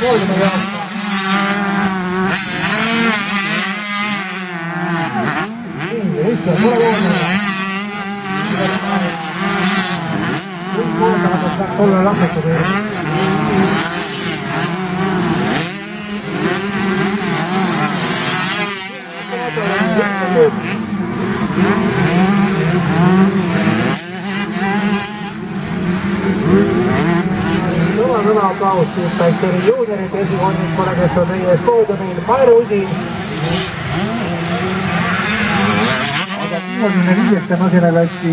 poodiumi jaoks. Võistlus pole loomine. Kõik koondamatus läks olla lahmetud. Sõna aplaus Tiitpäikseri juuniorite esikonnikule, kes on meie ees poodiumil, Maire Usin. Aga 65. masinaklassi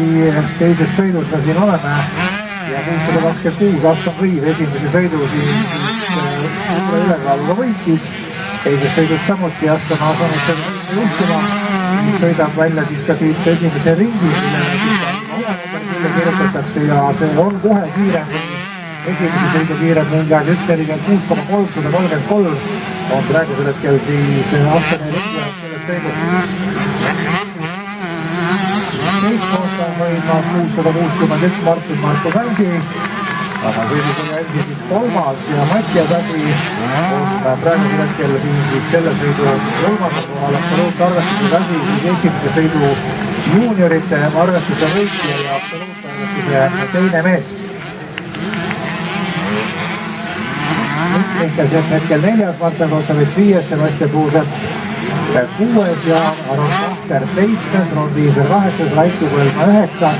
teises sõidus me siin oleme ja 626 Aston Reeve esimese sõidu siin ülekaaluga võitis. Teises sõidus samuti Aston asunud seda juhtuma. Sõidab välja siis ka siit esimese ringi, mille kirjutatakse ja see on kohe kiirem. Esimese sõidu kiirem ringi 1.46.33 on praegusel hetkel siis Astoni ringi selles sõidus. Teist kohta on võidmas 661 Martin Marko Kansi, aga sõidus jälgi siis kolmas ja Mattias Asi on praegusel hetkel siis selle sõidu kolmanda kohal absoluutarvestuse Asi siis esimese sõidu juuniorite arvestuse võitja ja absoluutarvestuse teine mees. Mikkel Sepp hetkel 4. Martin Kotsavits 5. Sebastian Puusep 6. ja Aron Kahter 7. Ron Viiser 8. Raiku Põlma 9.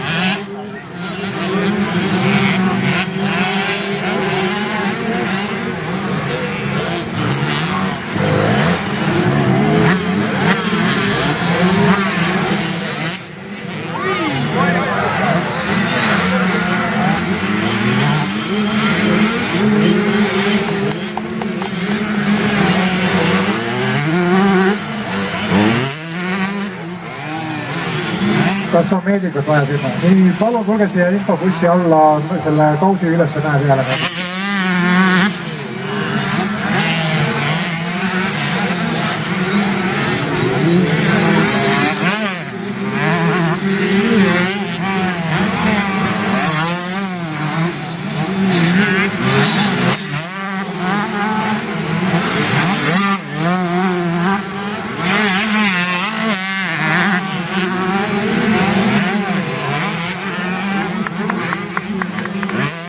Kas on meeldikut vaja sinna? Nii, palun tulge siia infobussi alla selle kausi ülesse näe peale.